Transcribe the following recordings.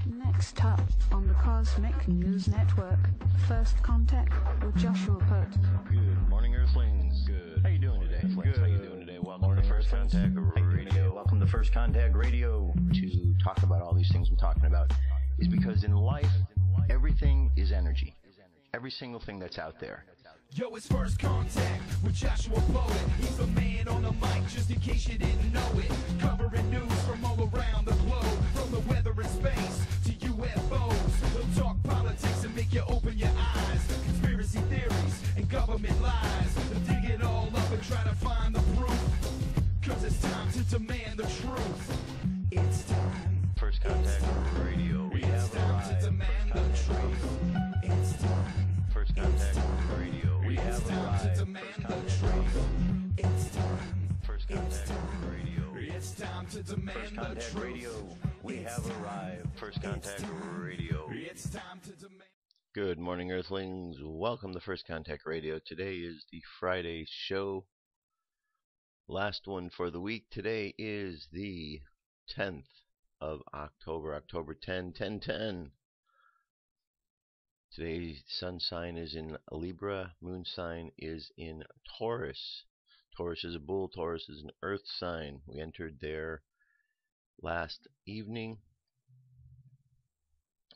Next up on the Cosmic News Network, First Contact with Joshua Pert. Good morning, Earthlings. Good. How you doing today? Good. How you doing today? Welcome to First Contact Radio. Welcome to First Contact Radio. To talk about all these things we're talking about is because in life, everything is energy. Every single thing that's out there. Yo, it's First Contact with Joshua Poet. He's the man on the mic, just in case you didn't know it. Covering news from all around the globe, from the weather and space to UFOs. He'll talk politics and make you open your eyes. Conspiracy theories and government lies. He'll dig it all up and try to find the proof. Cause it's time to demand the truth. It's time. First Contact Radio. We have time to demand the truth. It's time. First Contact Radio. We have It's time to demand the truth. It's time. First Contact Radio. It's time to demand First the Contact truth. Radio. We have arrived. First Contact Radio. It's time to demand. Good morning, Earthlings. Welcome to First Contact Radio. Today is the Friday show. Last one for the week. Today is the 10th of October. October 10, 10-10. Today's sun sign is in Libra, moon sign is in Taurus. Taurus is a bull, Taurus is an earth sign. We entered there last evening,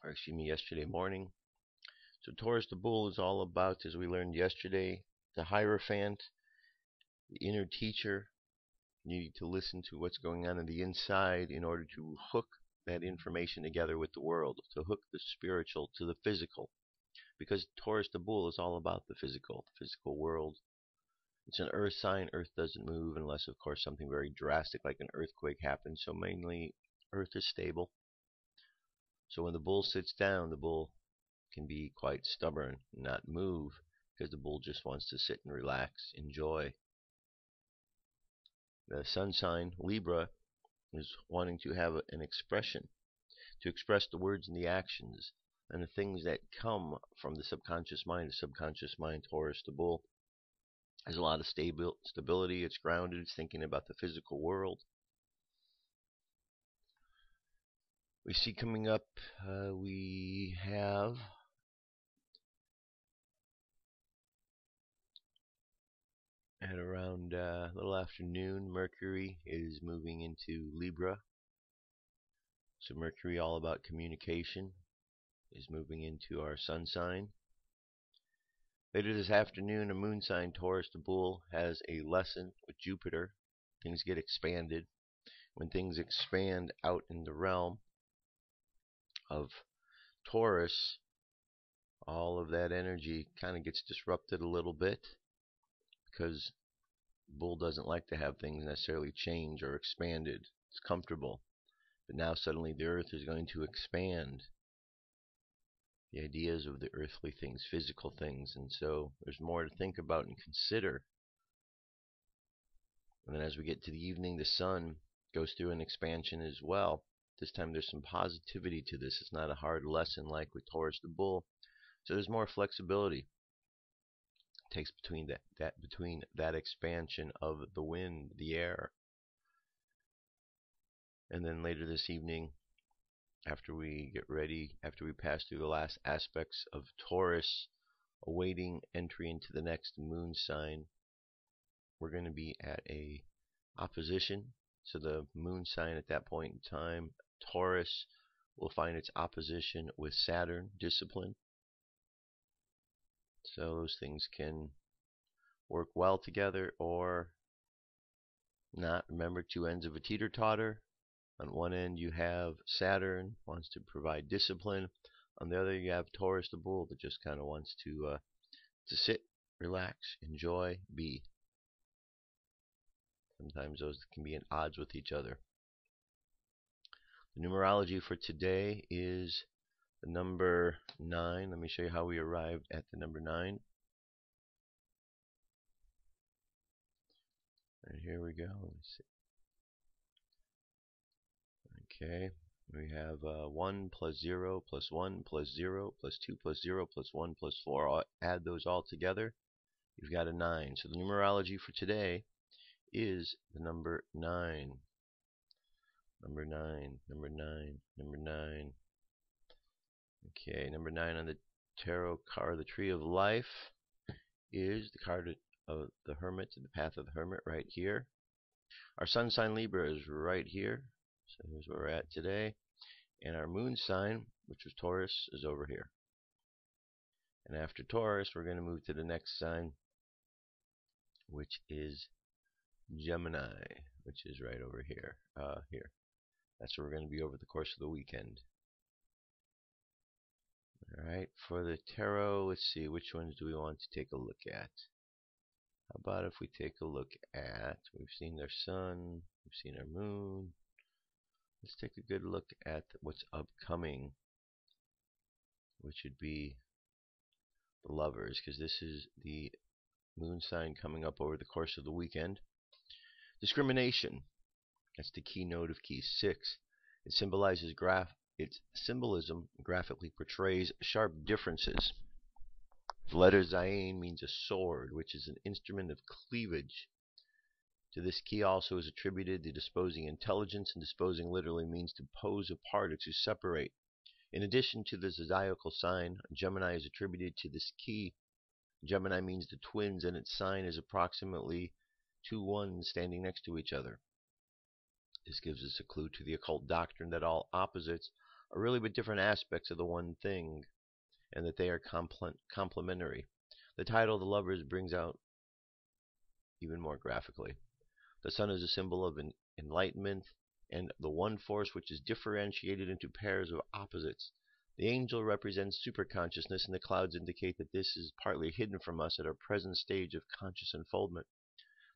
or excuse me, yesterday morning. So Taurus the bull is all about, as we learned yesterday, the Hierophant, the inner teacher. You need to listen to what's going on the inside in order to hook that information together with the world, to hook the spiritual to the physical. Because Taurus the bull is all about the physical world. It's an earth sign. Earth doesn't move unless, of course, something very drastic like an earthquake happens. So mainly, earth is stable. So when the bull sits down, the bull can be quite stubborn and not move, because the bull just wants to sit and relax, enjoy. The sun sign, Libra, is wanting to have an expression, to express the words and the actions and the things that come from the subconscious mind. The subconscious mind, Taurus the bull, has a lot of stability. It's grounded. It's thinking about the physical world. We see coming up, we have at around a little afternoon, Mercury is moving into Libra. So Mercury, all about communication, is moving into our sun sign. Later this afternoon, a moon sign, Taurus the bull, has a lesson with Jupiter. Things get expanded. When things expand out in the realm of Taurus, all of that energy kind of gets disrupted a little bit, because bull doesn't like to have things necessarily change or expanded. It's comfortable. But now suddenly the earth is going to expand. The ideas of the earthly things, physical things, and so there's more to think about and consider. And then as we get to the evening, the sun goes through an expansion as well. This time there's some positivity to this. It's not a hard lesson like with Taurus the bull. So there's more flexibility. It takes between that expansion of the wind, the air. And then later this evening, after we get ready, after we pass through the last aspects of Taurus, awaiting entry into the next moon sign, we're going to be at a opposition. So the moon sign at that point in time, Taurus, will find its opposition with Saturn, discipline. So those things can work well together or not. Remember, two ends of a teeter-totter. On one end you have Saturn, wants to provide discipline. On the other you have Taurus the bull, that just kind of wants to sit, relax, enjoy, be. Sometimes those can be at odds with each other. The numerology for today is the number 9. Let me show you how we arrived at the number 9. And here we go. Let's see. Okay, we have 1 plus 0 plus 1 plus 0 plus 2 plus 0 plus 1 plus 4. I'll add those all together. You've got a 9. So the numerology for today is the number 9. Number 9, number 9, number 9. Okay, number 9 on the tarot card, the Tree of Life, is the card of the Hermit, the Path of the Hermit, right here. Our Sun sign Libra is right here. So here's where we're at today. And our Moon sign, which was Taurus, is over here. And after Taurus, we're going to move to the next sign, which is Gemini, which is right over here. Here. That's where we're going to be over the course of the weekend. Alright, for the tarot, let's see, which ones do we want to take a look at? How about if we take a look at, we've seen their sun, we've seen our moon. Let's take a good look at what's upcoming, which would be the Lovers, because this is the moon sign coming up over the course of the weekend. Discrimination. That's the keynote of key 6. It symbolizes its symbolism graphically portrays sharp differences. The letter Zayin means a sword, which is an instrument of cleavage. To this key also is attributed the disposing intelligence, and disposing literally means to pose apart or to separate. In addition to the zodiacal sign, Gemini is attributed to this key. Gemini means the twins, and its sign is approximately 2 ones standing next to each other. This gives us a clue to the occult doctrine that all opposites are really but different aspects of the one thing, and that they are complementary. The title, The Lovers, brings out even more graphically. The sun is a symbol of enlightenment and the one force which is differentiated into pairs of opposites. The angel represents superconsciousness, and the clouds indicate that this is partly hidden from us at our present stage of conscious unfoldment.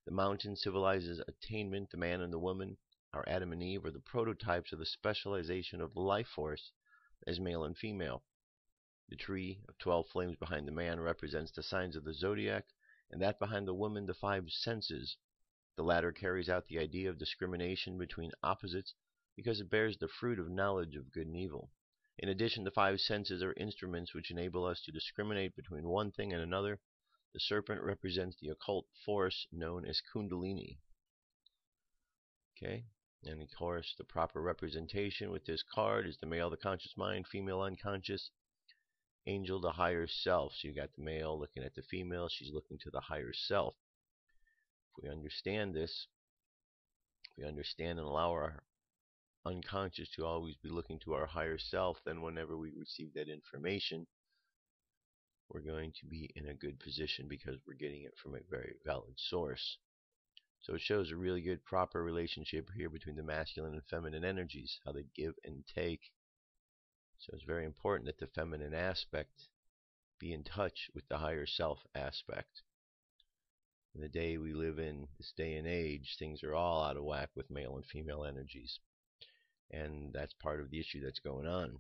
The mountain symbolizes attainment. The man and the woman, our Adam and Eve, are the prototypes of the specialization of the life force as male and female. The tree of 12 flames behind the man represents the signs of the zodiac, and that behind the woman the 5 senses. The latter carries out the idea of discrimination between opposites because it bears the fruit of knowledge of good and evil. In addition, the 5 senses are instruments which enable us to discriminate between one thing and another. The serpent represents the occult force known as Kundalini. Okay, and of course the proper representation with this card is the male, the conscious mind, female, unconscious, angel, the higher self. So you got the male looking at the female, she's looking to the higher self. If we understand this, if we understand and allow our unconscious to always be looking to our higher self, then whenever we receive that information, we're going to be in a good position because we're getting it from a very valid source. So it shows a really good proper relationship here between the masculine and feminine energies, how they give and take. So it's very important that the feminine aspect be in touch with the higher self aspect. In the day we live in, this day and age, things are all out of whack with male and female energies. And that's part of the issue that's going on.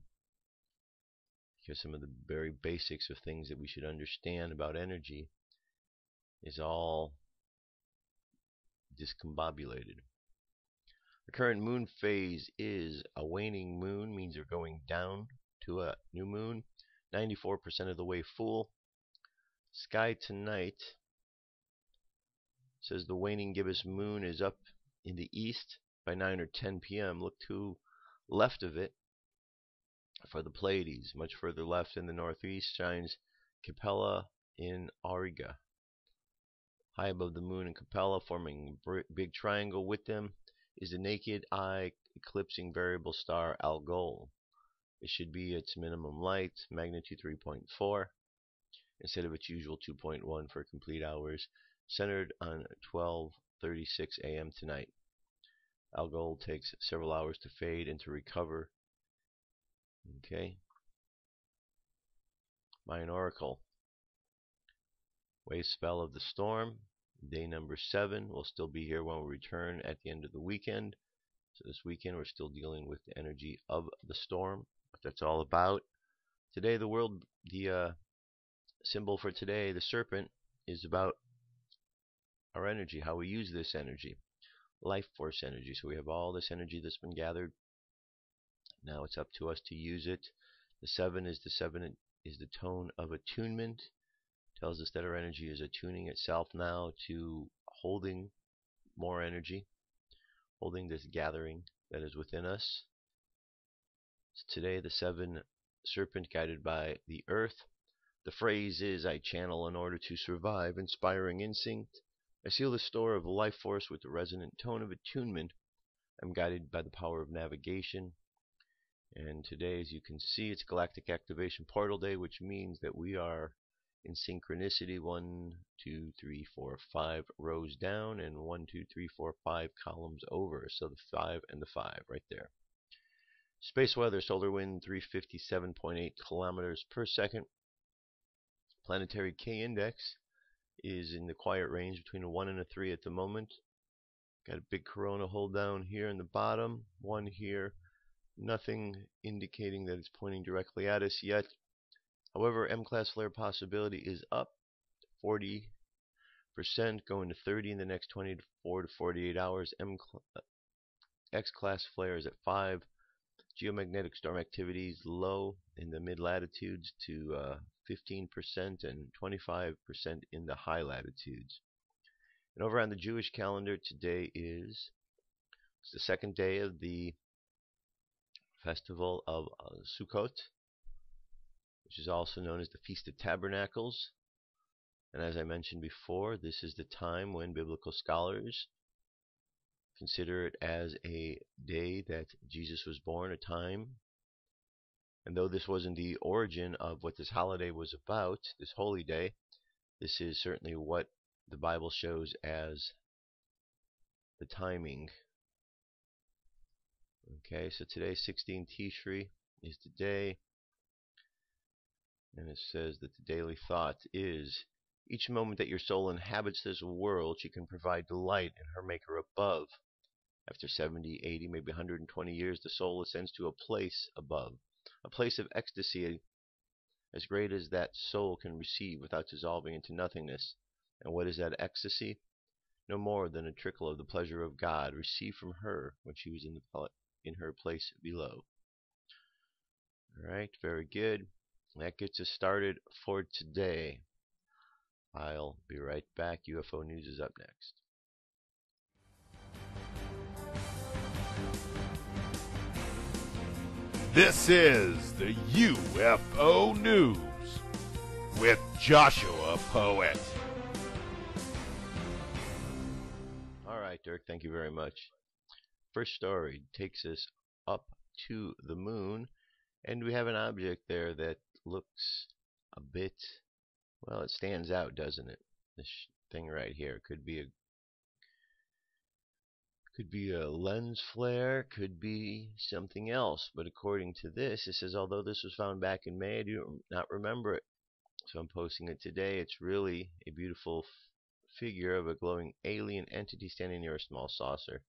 Because some of the very basics of things that we should understand about energy is all discombobulated. The current moon phase is a waning moon, means we're going down to a new moon, 94% of the way full. Sky tonight says the waning gibbous moon is up in the east by 9 or 10 p.m. Look to left of it for the Pleiades. Much further left in the northeast shines Capella in Auriga. High above the moon and Capella, forming a big triangle with them, is the naked eye eclipsing variable star Algol. It should be its minimum light, magnitude 3.4, instead of its usual 2.1 for complete hours, centered on 12:36 a.m. tonight. Algol takes several hours to fade and to recover. Okay. Mayan Oracle. Wave spell of the storm. Day number 7. We'll still be here when we return at the end of the weekend. So this weekend we're still dealing with the energy of the storm. What that's all about. Today the symbol for today, the serpent, is about our energy, how we use this energy. Life force energy. So we have all this energy that's been gathered. Now it's up to us to use it. The 7 is the tone of attunement. Tells us that our energy is attuning itself now to holding more energy, holding this gathering that is within us. Today, the seven serpent guided by the earth. The phrase is, I channel in order to survive, inspiring instinct. I seal the store of life force with the resonant tone of attunement. I'm guided by the power of navigation. And today, as you can see, it's Galactic Activation Portal Day, which means that we are in synchronicity 1, 2, 3, 4, 5 rows down, and 1, 2, 3, 4, 5 columns over. So the 5 and the 5 right there. Space weather, solar wind 357.8 kilometers per second. Planetary K index is in the quiet range between a 1 and a 3 at the moment. Got a big corona hole down here in the bottom, one here. Nothing indicating that it's pointing directly at us yet. However, M-class flare possibility is up 40%, going to 30 in the next 24 to 48 hours. X-class flare is at 5. Geomagnetic storm activity is low in the mid-latitudes to 15% and 25% in the high latitudes. And over on the Jewish calendar, today is the second day of the festival of Sukkot, which is also known as the Feast of Tabernacles. And as I mentioned before, this is the time when biblical scholars consider it as a day that Jesus was born, a time. And though this wasn't the origin of what this holiday was about, this holy day, this is certainly what the Bible shows as the timing. Okay, so today, 16 Tishri, is the day. And it says that the daily thought is, each moment that your soul inhabits this world, she can provide delight in her Maker above. After 70, 80, maybe 120 years, the soul ascends to a place above, a place of ecstasy as great as that soul can receive without dissolving into nothingness. And what is that ecstasy? No more than a trickle of the pleasure of God received from her when she was in her place below. Alright, very good. That gets us started for today. I'll be right back. UFO News is up next. This is the UFO News with Joshua Poet. Alright, Dirk, thank you very much. First story takes us up to the moon, and we have an object there that looks a bit, well, it stands out, doesn't it? This thing right here could be a lens flare, could be something else, but according to this, it says although this was found back in May, I do not remember it. So I'm posting it today. It's really a beautiful figure of a glowing alien entity standing near a small saucer.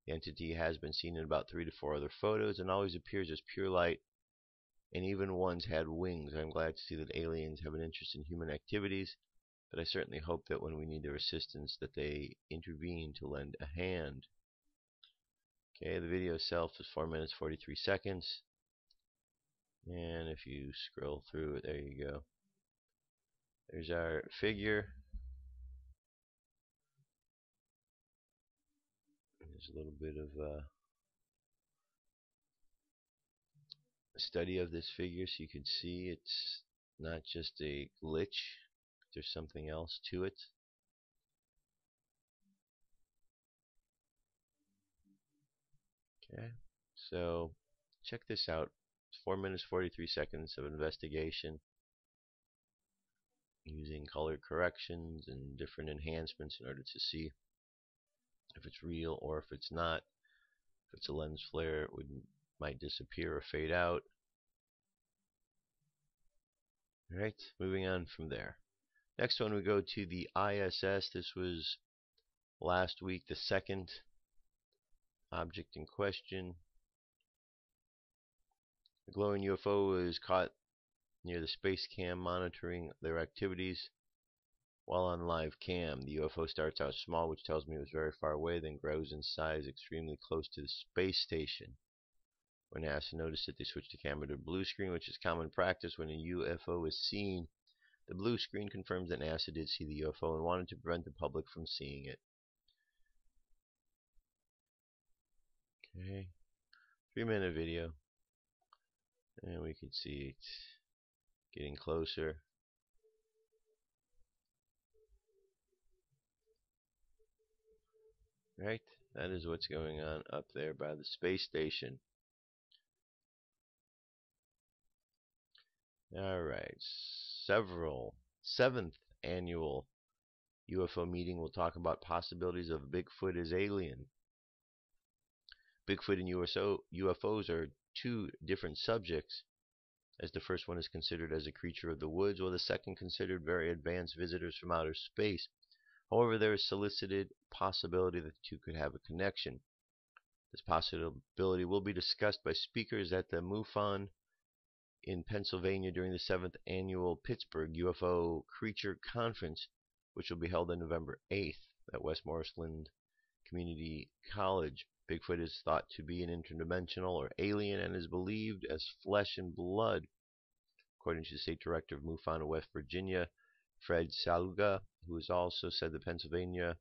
The entity has been seen in about 3 to 4 other photos and always appears as pure light, and even ones had wings. I'm glad to see that aliens have an interest in human activities, but I certainly hope that when we need their assistance that they intervene to lend a hand. Okay, the video itself is 4 minutes 43 seconds. And if you scroll through it, there you go. There's our figure. There's a little bit of a study of this figure so you can see it's not just a glitch. There's something else to it. Okay, so check this out. It's 4 minutes 43 seconds of investigation using color corrections and different enhancements in order to see if it's real or if it's not. If it's a lens flare, it might disappear or fade out. Alright, moving on from there. Next one, we go to the ISS. This was last week, the second object in question. The glowing UFO was caught near the space cam monitoring their activities while on live cam. The UFO starts out small, which tells me it was very far away, then grows in size extremely close to the space station. When NASA noticed it, they switched the camera to blue screen, which is common practice when a UFO is seen. The blue screen confirms that NASA did see the UFO and wanted to prevent the public from seeing it. Okay, 3-minute video, and we can see it getting closer. Right, that is what's going on up there by the space station. Alright, seventh annual UFO meeting will talk about possibilities of Bigfoot as alien. Bigfoot and UFOs are two different subjects, as the first one is considered as a creature of the woods, while the second considered very advanced visitors from outer space. However, there is solicited possibility that the two could have a connection. This possibility will be discussed by speakers at the MUFON in Pennsylvania during the 7th annual Pittsburgh UFO-CREATURE Conference, which will be held on November 8th at Westmoreland Community College. Bigfoot is thought to be an interdimensional or alien and is believed as flesh and blood, according to the State Director of MUFON of West Virginia, Fred Saluga, who is also said the Pennsylvania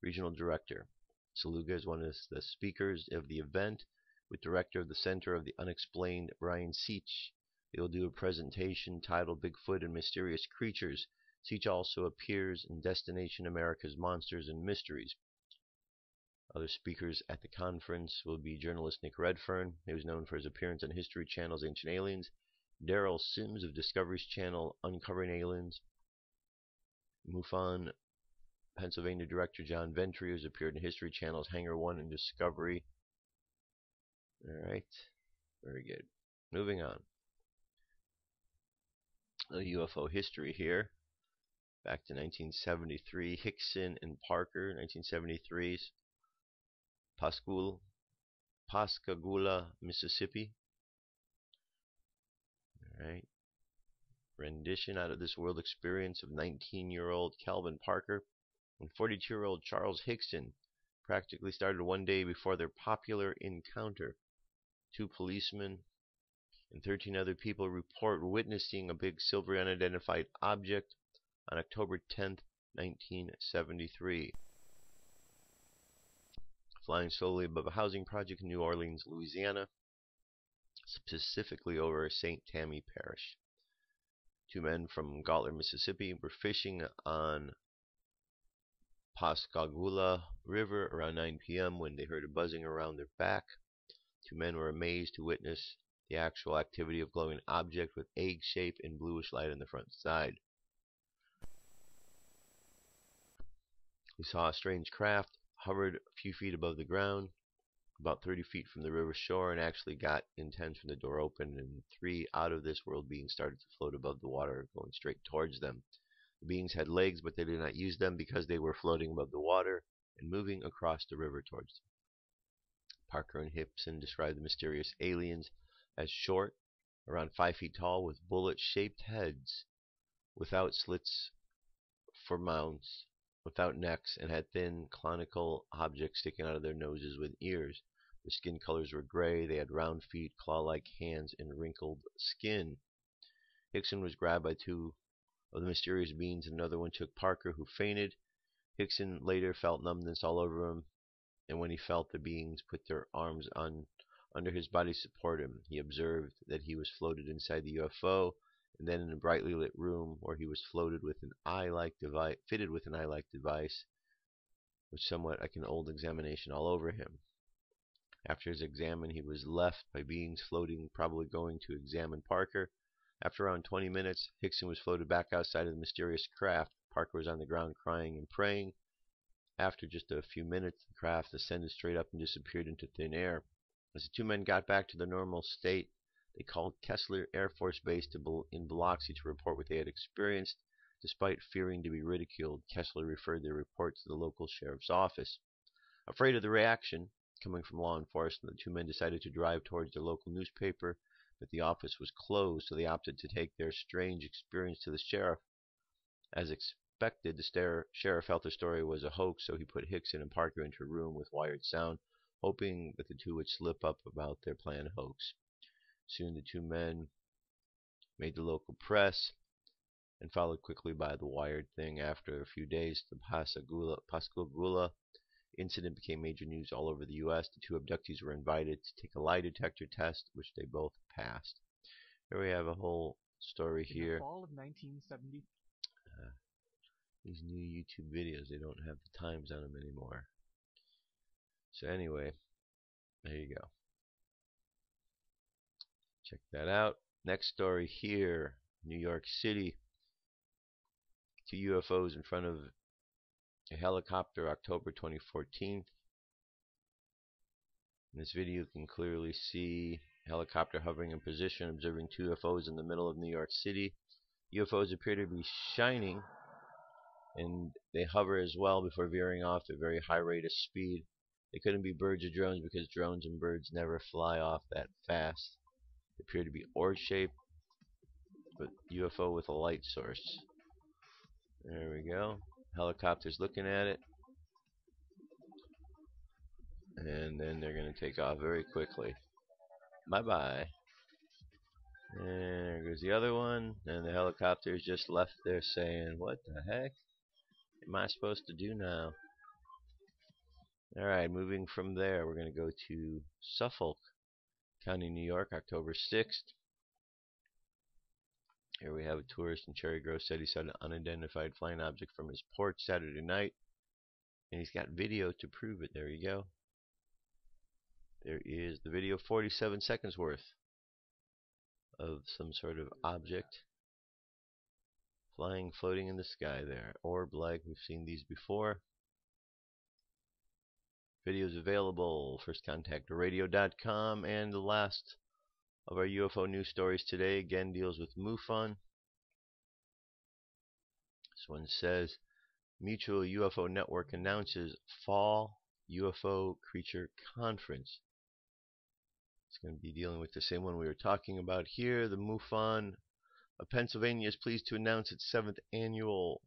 Regional Director. Saluga is one of the speakers of the event, with Director of the Center of the Unexplained, Brian Seach. They will do a presentation titled Bigfoot and Mysterious Creatures. Seach also appears in Destination America's Monsters and Mysteries. Other speakers at the conference will be journalist Nick Redfern, who is known for his appearance on History Channel's Ancient Aliens, Daryl Sims of Discovery's channel Uncovering Aliens, MUFON Pennsylvania Director John Ventry, who's appeared in History Channel's Hangar 1 and Discovery. Alright, very good. Moving on. A UFO history here. Back to 1973, Hickson and Parker, 1973's Pascagoula, Mississippi. Alright. Rendition out of this world experience of 19-year-old Calvin Parker and 42-year-old Charles Hickson practically started one day before their popular encounter. 2 policemen and 13 other people report witnessing a big silver unidentified object on October 10th, 1973. Flying slowly above a housing project in New Orleans, Louisiana, specifically over St. Tammany Parish. 2 men from Gautler, Mississippi were fishing on Pascagoula River around 9 p.m. when they heard a buzzing around their back. 2 men were amazed to witness the actual activity of glowing object with egg-shaped and bluish light on the front side. They saw a strange craft hovered a few feet above the ground, about 30 feet from the river shore, and actually got intense when the door opened and 3 out-of-this-world beings started to float above the water, going straight towards them. The beings had legs, but they did not use them because they were floating above the water and moving across the river towards them. Parker and Hickson described the mysterious aliens as short, around 5 feet tall, with bullet-shaped heads, without slits for mouths, without necks, and had thin, conical objects sticking out of their noses with ears. Their skin colors were gray. They had round feet, claw-like hands, and wrinkled skin. Hickson was grabbed by 2 of the mysterious beings, and another one took Parker, who fainted. Hickson later felt numbness all over him, and when he felt the beings put their arms under his body to support him, he observed that he was floated inside the UFO, and then in a brightly lit room where he was fitted with an eye-like device, which somewhat like an old examination all over him. After his examination, he was left by beings floating, probably going to examine Parker. After around 20 minutes, Hickson was floated back outside of the mysterious craft. Parker was on the ground crying and praying. After just a few minutes, the craft ascended straight up and disappeared into thin air. As the 2 men got back to their normal state, they called Kessler Air Force Base in Biloxi to report what they had experienced. Despite fearing to be ridiculed, Kessler referred their report to the local sheriff's office. Afraid of the reaction coming from law enforcement, the 2 men decided to drive towards their local newspaper, but the office was closed, so they opted to take their strange experience to the sheriff. As expected, the sheriff felt the story was a hoax, so he put Hickson and Parker into a room with wired sound, hoping that the 2 would slip up about their planned hoax. Soon the 2 men made the local press and followed quickly by the wired thing. After a few days, the Pascagoula incident became major news all over the U.S. The two abductees were invited to take a lie detector test, which they both passed. Here we have a whole story here. In the fall of 1970. These new YouTube videos, they don't have the times on them anymore. So anyway, there you go. Check that out. Next story here, New York City. 2 UFOs in front of a helicopter, October 2014. In this video, you can clearly see a helicopter hovering in position, observing 2 UFOs in the middle of New York City. UFOs appear to be shining, and they hover as well before veering off at a very high rate of speed. They couldn't be birds or drones because drones and birds never fly off that fast. They appear to be orb-shaped, but UFO with a light source. There we go. Helicopter's looking at it. And then they're going to take off very quickly. Bye-bye. And there goes the other one. And the helicopter's just left there saying, what the heck am I supposed to do now? Alright, moving from there, we're going to go to Suffolk County, New York, October 6th. Here we have a tourist in Cherry Grove said he saw an unidentified flying object from his porch Saturday night. And he's got video to prove it. There you go. There is the video, 47 seconds worth of some sort of object flying, floating in the sky there. Orb-like, we've seen these before. Videos available, firstcontactradio.com, and the last of our UFO news stories today again deals with MUFON. This one says, Mutual UFO Network announces Fall UFO-CREATURE Conference. It's going to be dealing with the same one we were talking about here. The MUFON of Pennsylvania is pleased to announce its 7th annual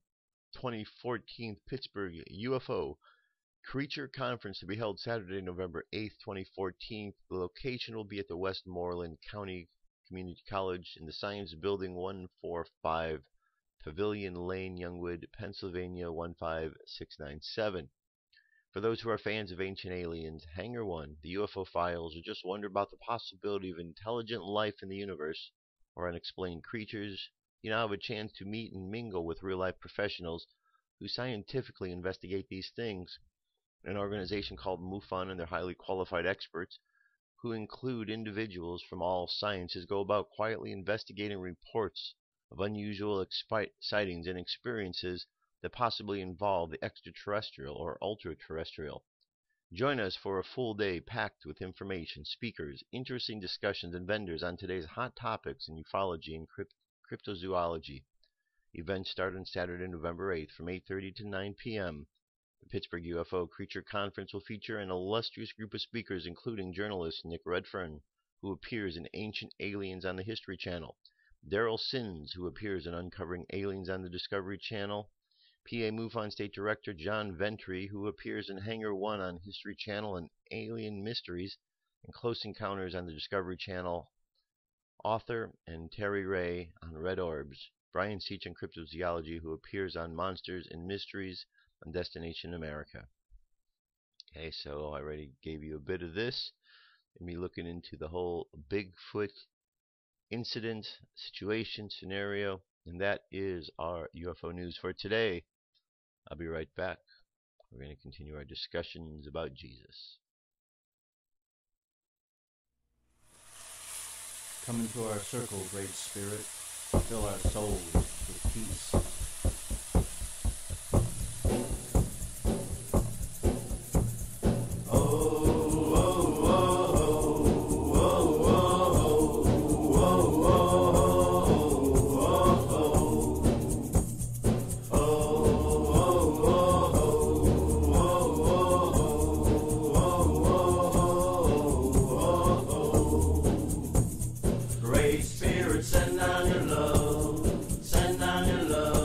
2014 Pittsburgh UFO-CREATURE Conference to be held Saturday, November 8th, 2014. The location will be at the Westmoreland County Community College in the Science Building, 145 Pavilion Lane, Youngwood, Pennsylvania 15697. For those who are fans of ancient aliens, Hangar 1, the UFO files, or just wonder about the possibility of intelligent life in the universe or unexplained creatures, you now have a chance to meet and mingle with real-life professionals who scientifically investigate these things. An organization called MUFON and their highly qualified experts, who include individuals from all sciences, go about quietly investigating reports of unusual sightings and experiences that possibly involve the extraterrestrial or ultra-terrestrial. Join us for a full day packed with information, speakers, interesting discussions, and vendors on today's hot topics in ufology and cryptozoology. Events start on Saturday, November 8th from 8:30 to 9 p.m. The Pittsburgh UFO-CREATURE Conference will feature an illustrious group of speakers, including journalist Nick Redfern, who appears in Ancient Aliens on the History Channel, Daryl Sins, who appears in Uncovering Aliens on the Discovery Channel, PA MUFON State Director John Ventry, who appears in Hangar 1 on History Channel and Alien Mysteries and Close Encounters on the Discovery Channel, author, and Terry Ray on Red Orbs, Brian Seach on Cryptozoology, who appears on Monsters and Mysteries on Destination America. Okay, so I already gave you a bit of this. We'll be looking into the whole Bigfoot incident, situation, scenario, and that is our UFO news for today. I'll be right back. We're going to continue our discussions about Jesus. Come into our circle, Great Spirit. Fill our souls with peace. Great Spirit, send down your love, send down your love.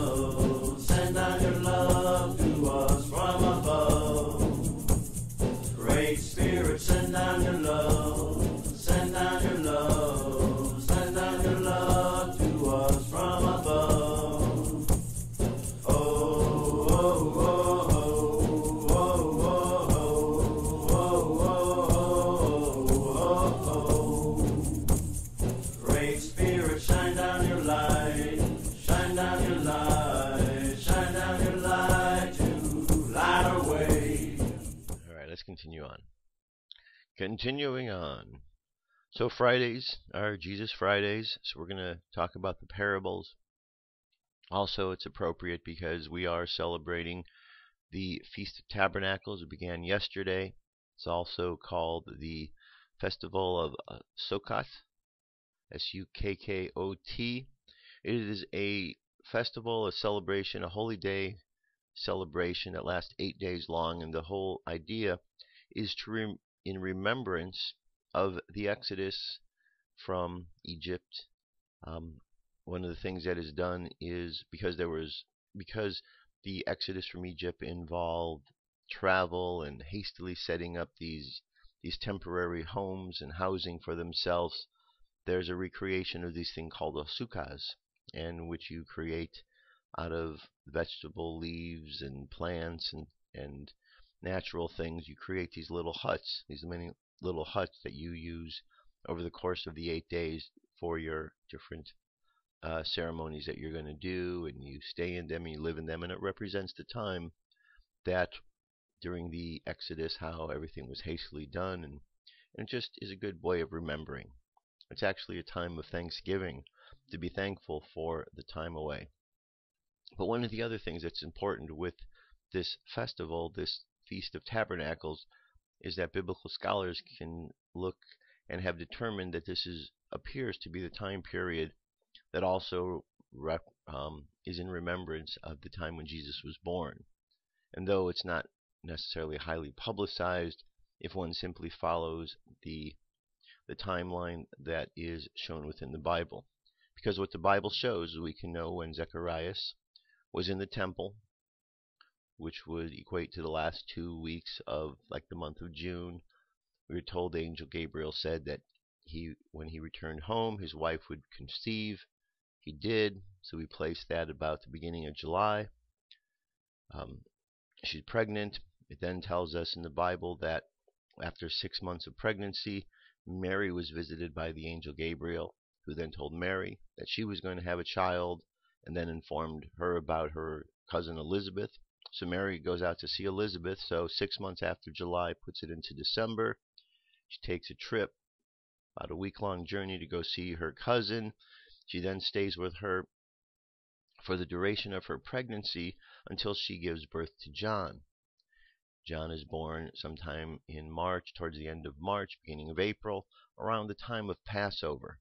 Continuing on. So Fridays are Jesus Fridays, so we're going to talk about the parables. Also, it's appropriate because we are celebrating the Feast of Tabernacles. It began yesterday. It's also called the Festival of Sukkot, Sukkot. It is a festival, a celebration, a holy day celebration that lasts 8 days long, and the whole idea is to in remembrance of the Exodus from Egypt. One of the things that is done is because the Exodus from Egypt involved travel and hastily setting up these temporary homes and housing for themselves. There's a recreation of these things called sukkahs, in which you create out of vegetable leaves and plants and natural things. You create these little huts, these many little huts that you use over the course of the 8 days for your different ceremonies that you're going to do, and you stay in them and you live in them, and it represents the time that during the Exodus how everything was hastily done, and it just is a good way of remembering. It's actually a time of thanksgiving, to be thankful for the time away. But one of the other things that's important with this festival, this Feast of Tabernacles, is that biblical scholars can look and have determined that this appears to be the time period that also is in remembrance of the time when Jesus was born. And though it's not necessarily highly publicized, if one simply follows the timeline that is shown within the Bible. Because what the Bible shows, we can know when Zacharias was in the temple, which would equate to the last 2 weeks of like the month of June. We were told the angel Gabriel said that when he returned home, his wife would conceive. He did, so we placed that about the beginning of July. She's pregnant. It then tells us in the Bible that after 6 months of pregnancy, Mary was visited by the angel Gabriel, who then told Mary that she was going to have a child, and then informed her about her cousin Elizabeth. So Mary goes out to see Elizabeth. So 6 months after July puts it into December. She takes a trip, about a week-long journey, to go see her cousin. She then stays with her for the duration of her pregnancy until she gives birth to John. John is born sometime in March, towards the end of March, beginning of April, around the time of Passover.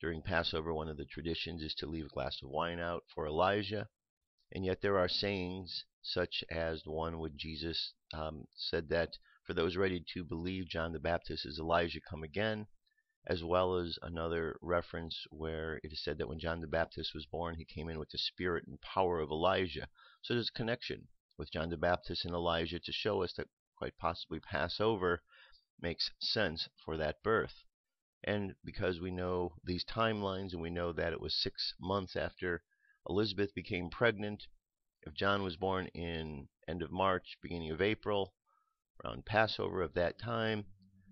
During Passover, one of the traditions is to leave a glass of wine out for Elijah, and yet there are sayings such as the one when Jesus said that for those ready to believe John the Baptist is Elijah come again, as well as another reference where it is said that when John the Baptist was born, he came in with the spirit and power of Elijah. So there's a connection with John the Baptist and Elijah to show us that quite possibly Passover makes sense for that birth. And because we know these timelines and we know that it was 6 months after Elizabeth became pregnant, if John was born in end of March, beginning of April, around Passover of that time,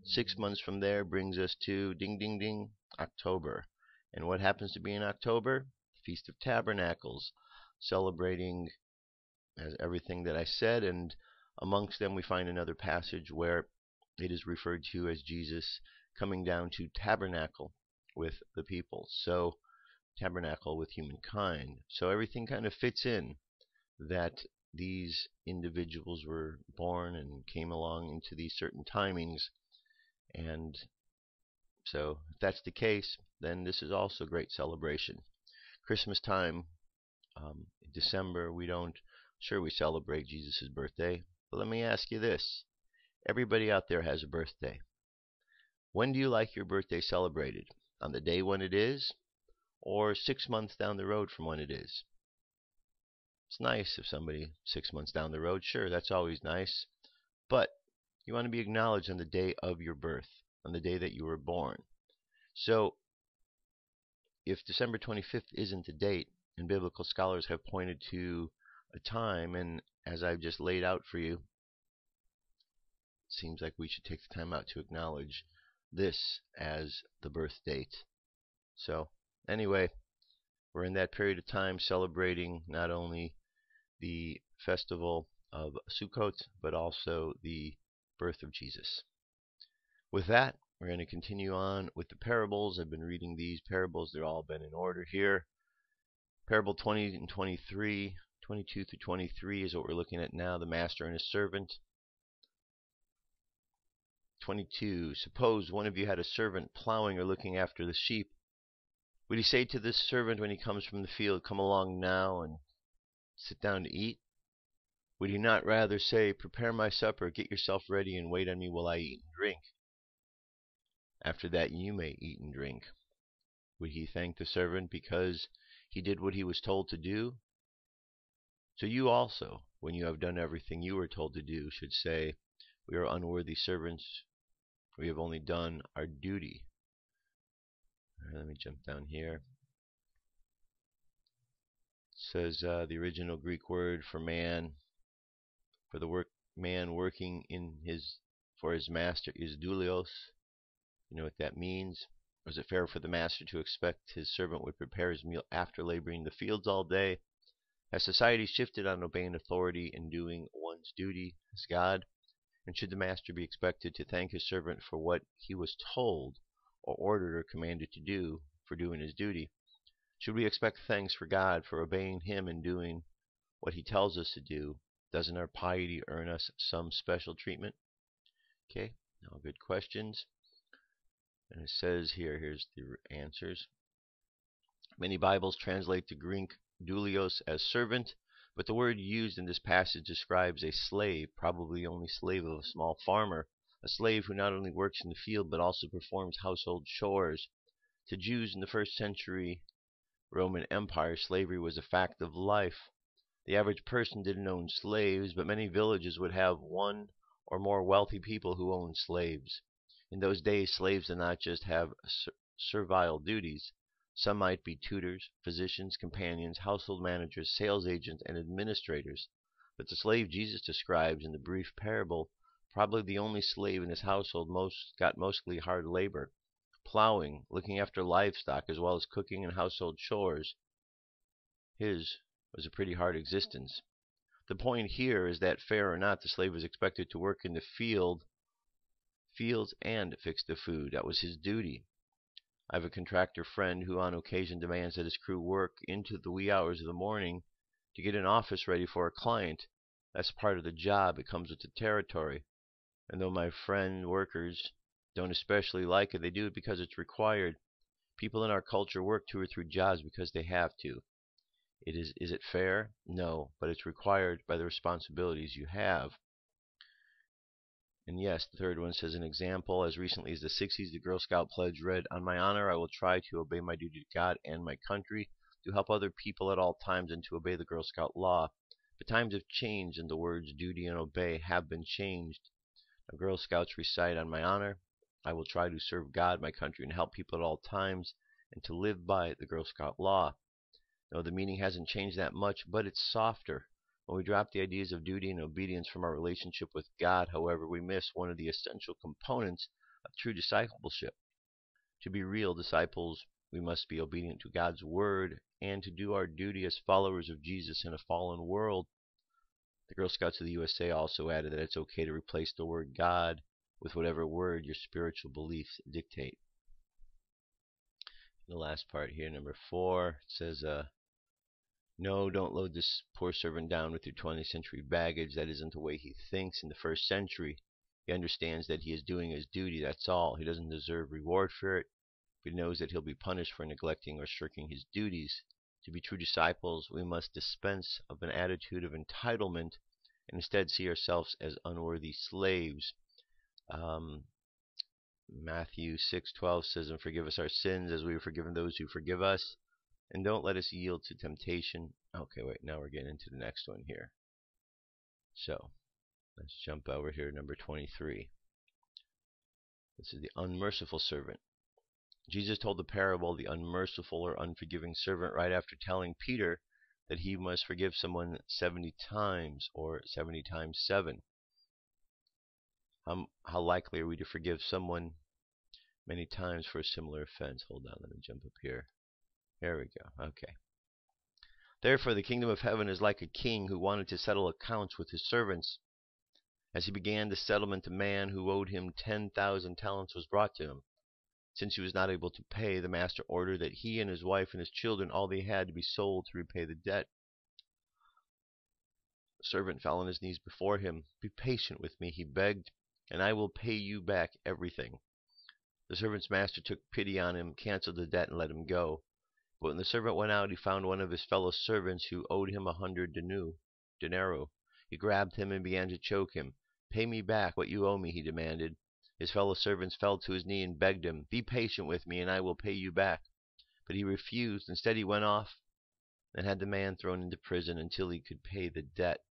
6 months from there brings us to ding ding ding October. And what happens to be in October? Feast of Tabernacles, celebrating as everything that I said, and amongst them we find another passage where it is referred to as Jesus coming down to tabernacle with the people. So tabernacle with humankind. So everything kind of fits in that these individuals were born and came along into these certain timings. And so if that's the case, then this is also a great celebration. Christmas time, December, we celebrate Jesus' birthday. But let me ask you this. Everybody out there has a birthday. When do you like your birthday celebrated? On the day when it is, or 6 months down the road from when it is? It's nice if somebody 6 months down the road, sure, that's always nice. But you want to be acknowledged on the day of your birth, on the day that you were born. So if December 25th isn't the date, and biblical scholars have pointed to a time, and as I've just laid out for you, it seems like we should take the time out to acknowledge this as the birth date. So anyway, we're in that period of time celebrating not only the festival of Sukkot, but also the birth of Jesus. With that, we're going to continue on with the parables. I've been reading these parables. They're all been in order here. Parable 20 and 23, 22 through 23 is what we're looking at now, the master and his servant. 22. Suppose one of you had a servant plowing or looking after the sheep. Would he say to this servant when he comes from the field, "Come along now and sit down to eat"? Would he not rather say, "Prepare my supper, get yourself ready, and wait on me while I eat and drink? After that you may eat and drink"? Would he thank the servant because he did what he was told to do? So you also, when you have done everything you were told to do, should say, "We are unworthy servants. We have only done our duty." Let me jump down here. It says the original Greek word for man, for the man working for his master, is doulos. You know what that means? Or is it fair for the master to expect his servant would prepare his meal after laboring in the fields all day? Has society shifted on obeying authority and doing one's duty as God? And should the master be expected to thank his servant for what he was told or ordered or commanded to do for doing his duty? Should we expect thanks for God for obeying him and doing what he tells us to do? Doesn't our piety earn us some special treatment? Okay, all good questions. And it says here's the answers. Many Bibles translate the Greek doulos as servant, but the word used in this passage describes a slave, probably the only slave of a small farmer, a slave who not only works in the field but also performs household chores. To Jews in the first century Roman Empire, slavery was a fact of life. The average person didn't own slaves, but many villages would have one or more wealthy people who owned slaves. In those days, slaves did not just have servile duties. Some might be tutors, physicians, companions, household managers, sales agents, and administrators. But the slave Jesus describes in the brief parable, probably the only slave in his household, got mostly hard labor, plowing, looking after livestock, as well as cooking and household chores. His was a pretty hard existence. The point here is that, fair or not, the slave was expected to work in the fields and fix the food. That was his duty. I have a contractor friend who on occasion demands that his crew work into the wee hours of the morning to get an office ready for a client. That's part of the job. It comes with the territory. And though my friend workers don't especially like it, they do it because it's required. People in our culture work 2 or 3 jobs because they have to. Is it fair? No, but it's required by the responsibilities you have. And yes, the third one says, an example, as recently as the 60s, the Girl Scout pledge read, "On my honor, I will try to obey my duty to God and my country, to help other people at all times, and to obey the Girl Scout law." But times have changed, and the words duty and obey have been changed. Now, Girl Scouts recite, "On my honor, I will try to serve God, my country, and help people at all times, and to live by the Girl Scout law." No, the meaning hasn't changed that much, but it's softer. When we drop the ideas of duty and obedience from our relationship with God, however, we miss one of the essential components of true discipleship. To be real disciples, we must be obedient to God's word and to do our duty as followers of Jesus in a fallen world. The Girl Scouts of the USA also added that it's okay to replace the word God with whatever word your spiritual beliefs dictate. The last part here, number 4, it says, "No, don't load this poor servant down with your 20th century baggage. That isn't the way he thinks in the first century. He understands that he is doing his duty, that's all. He doesn't deserve reward for it, but he knows that he'll be punished for neglecting or shirking his duties. To be true disciples, we must dispense of an attitude of entitlement and instead see ourselves as unworthy slaves." Matthew 6:12 says, "And forgive us our sins as we have forgiven those who forgive us. And don't let us yield to temptation." Okay, wait, now we're getting into the next one here. So, let's jump over here, number 23. This is the unmerciful servant. Jesus told the parable of the unmerciful or unforgiving servant right after telling Peter that he must forgive someone 70 times or 70 times 7. How likely are we to forgive someone many times for a similar offense? Hold on, let me jump up here. There we go. Okay. "Therefore the kingdom of heaven is like a king who wanted to settle accounts with his servants. As he began the settlement, a man who owed him 10,000 talents was brought to him. Since he was not able to pay, the master ordered that he and his wife and his children, all they had, to be sold to repay the debt. The servant fell on his knees before him. "Be patient with me," he begged, "and I will pay you back everything." The servant's master took pity on him, canceled the debt, and let him go. But when the servant went out, he found one of his fellow servants who owed him 100 denarii. He grabbed him and began to choke him. "Pay me back what you owe me," he demanded. His fellow servants fell to his knee and begged him, "Be patient with me, and I will pay you back." But he refused. Instead, he went off and had the man thrown into prison until he could pay the debt.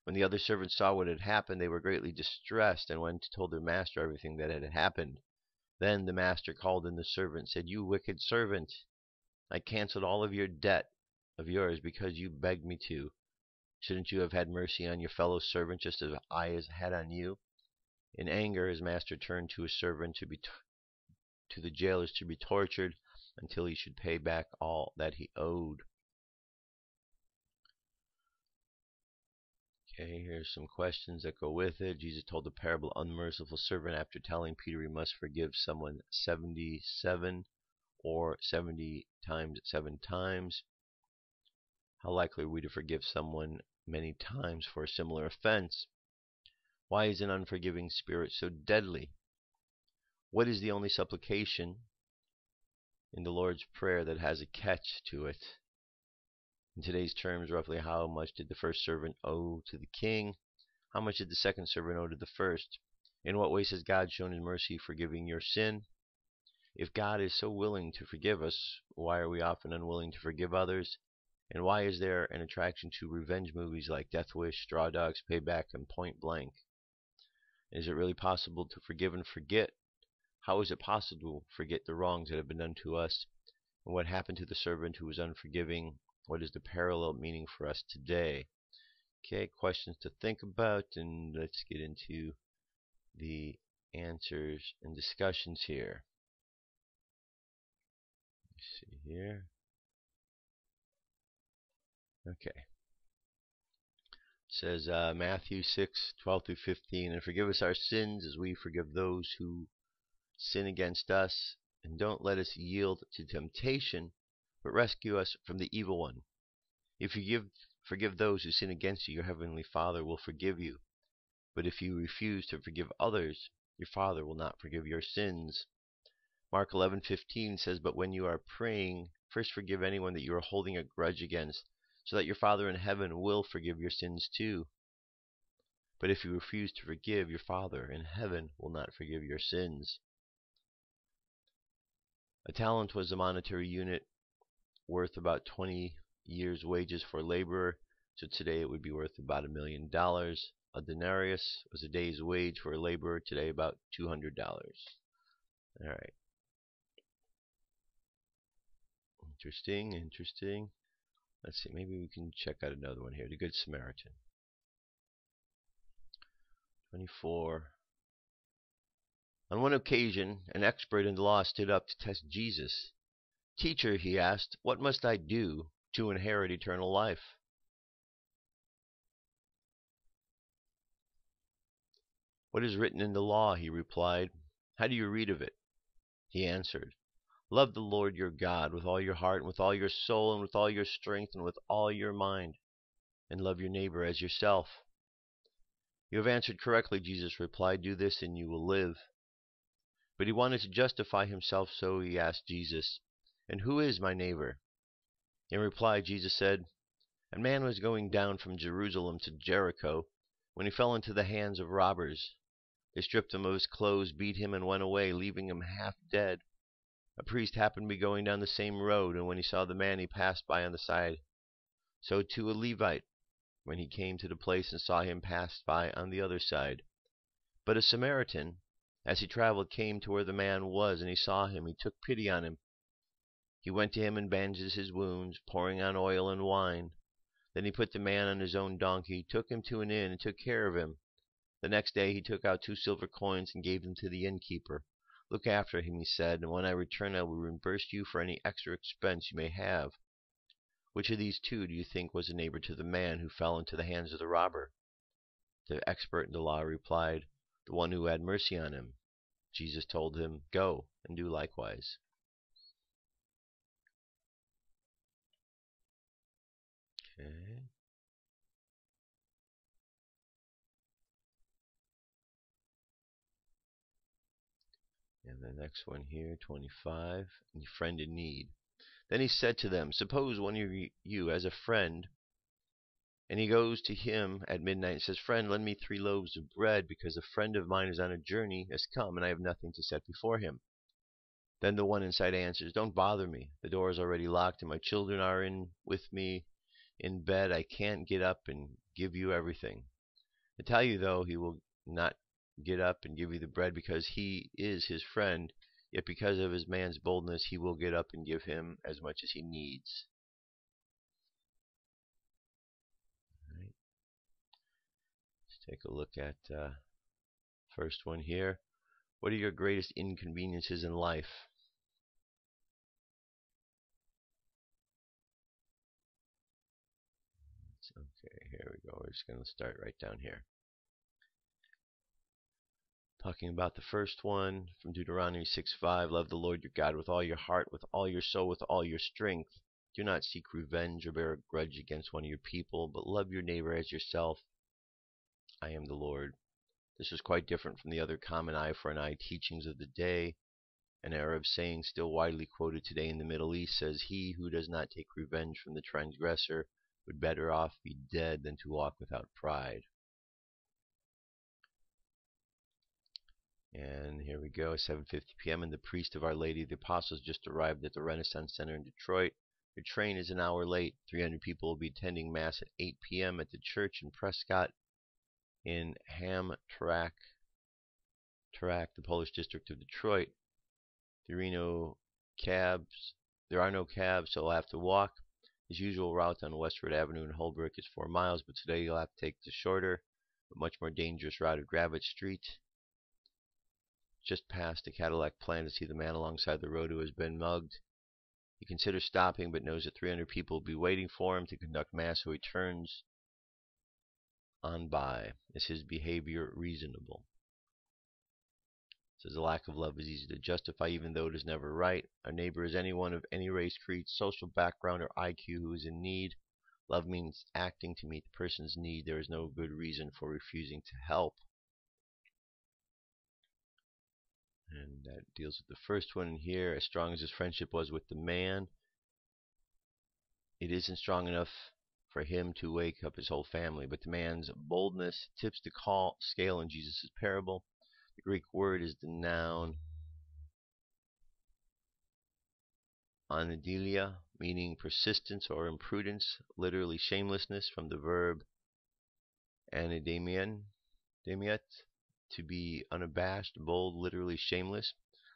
When the other servants saw what had happened, they were greatly distressed and went and told their master everything that had happened. Then the master called in the servant and said, "You wicked servant, I canceled all of your debt of yours because you begged me to. Shouldn't you have had mercy on your fellow servant just as I had on you?" In anger, his master turned to his servant to the jailers to be tortured until he should pay back all that he owed. Okay, here's some questions that go with it. Jesus told the parable of the unmerciful servant after telling Peter he must forgive someone 77 or 70 times 7 times. How likely are we to forgive someone many times for a similar offense? Why is an unforgiving spirit so deadly? What is the only supplication in the Lord's Prayer that has a catch to it? In today's terms, roughly how much did the first servant owe to the king? How much did the second servant owe to the first? In what ways has God shown his mercy forgiving your sin? If God is so willing to forgive us, why are we often unwilling to forgive others? And why is there an attraction to revenge movies like Death Wish, Straw Dogs, Payback, and Point Blank? Is it really possible to forgive and forget? How is it possible to forget the wrongs that have been done to us? And what happened to the servant who was unforgiving? What is the parallel meaning for us today? Okay, questions to think about, and let's get into the answers and discussions here. Let's see here. Okay. It says Matthew 6:12-15, "And forgive us our sins as we forgive those who sin against us. And don't let us yield to temptation, but rescue us from the evil one. If you forgive those who sin against you, your heavenly Father will forgive you. But if you refuse to forgive others, your Father will not forgive your sins." Mark 11:15 says, "But when you are praying, first forgive anyone that you are holding a grudge against, so that your Father in heaven will forgive your sins too. But if you refuse to forgive, your Father in heaven will not forgive your sins." A talent was a monetary unit worth about 20 years' wages for a laborer, so today it would be worth about $1 million. A denarius was a day's wage for a laborer, today about $200. All right. Interesting. Let's see, maybe we can check out another one here. The Good Samaritan. 24. On one occasion, an expert in the law stood up to test Jesus. "Teacher," he asked, "what must I do to inherit eternal life?" "What is written in the law?" he replied. "How do you read of it?" He answered, "Love the Lord your God with all your heart, and with all your soul, and with all your strength, and with all your mind, and love your neighbor as yourself." "You have answered correctly," Jesus replied. "Do this and you will live." But he wanted to justify himself, so he asked Jesus, "And who is my neighbor?" In reply, Jesus said, "A man was going down from Jerusalem to Jericho when he fell into the hands of robbers. They stripped him of his clothes, beat him, and went away, leaving him half dead. A priest happened to be going down the same road, and when he saw the man, he passed by on the side. So too a Levite, when he came to the place and saw him, passed by on the other side. But a Samaritan, as he traveled, came to where the man was, and he saw him. He took pity on him. He went to him and bandaged his wounds, pouring on oil and wine. Then he put the man on his own donkey, took him to an inn, and took care of him. The next day he took out 2 silver coins and gave them to the innkeeper. 'Look after him,' he said, 'and when I return I will reimburse you for any extra expense you may have.' Which of these two do you think was a neighbor to the man who fell into the hands of the robber?" The expert in the law replied, "The one who had mercy on him." Jesus told him, "Go and do likewise." Okay. And the next one here, 25, a friend in need. Then he said to them, "Suppose one of you has a friend, and he goes to him at midnight and says, 'Friend, lend me 3 loaves of bread, because a friend of mine is on a journey, has come, and I have nothing to set before him.' Then the one inside answers, 'Don't bother me. The door is already locked, and my children are in with me in bed. I can't get up and give you everything.' I tell you, though, he will not get up and give you the bread because he is his friend, yet because of his man's boldness he will get up and give him as much as he needs." Right. Let's take a look at first one here. What are your greatest inconveniences in life? Okay, here we go. We're just going to start right down here. Talking about the first one from Deuteronomy 6:5, love the Lord your God with all your heart, with all your soul, with all your strength. Do not seek revenge or bear a grudge against one of your people, but love your neighbor as yourself. I am the Lord. This was quite different from the other common eye for an eye teachings of the day. An Arab saying still widely quoted today in the Middle East says, "He who does not take revenge from the transgressor would better off be dead than to walk without pride." And here we go, 7:50 p.m. and the priest of Our Lady of the Apostles just arrived at the Renaissance Center in Detroit. Your train is an hour late. 300 people will be attending Mass at 8 p.m. at the church in Prescott in Hamtramck, the Polish district of Detroit. There are no cabs, so you'll have to walk. His usual route on Westward Avenue in Holbrook is 4 miles, but today you'll have to take the shorter, but much more dangerous route of Gravett Street. Just past a Cadillac plant to see the man alongside the road who has been mugged. He considers stopping, but knows that 300 people will be waiting for him to conduct Mass, so he turns on by. Is his behavior reasonable? Says the lack of love is easy to justify, even though it is never right. Our neighbor is anyone of any race, creed, social background, or IQ who is in need. Love means acting to meet the person's need. There is no good reason for refusing to help. And that deals with the first one here. As strong as his friendship was with the man, it isn't strong enough for him to wake up his whole family. But the man's boldness tips the scale in Jesus' parable. The Greek word is the noun anidelia, meaning persistence or imprudence, literally shamelessness, from the verb anidemian, to be unabashed, bold, literally shameless.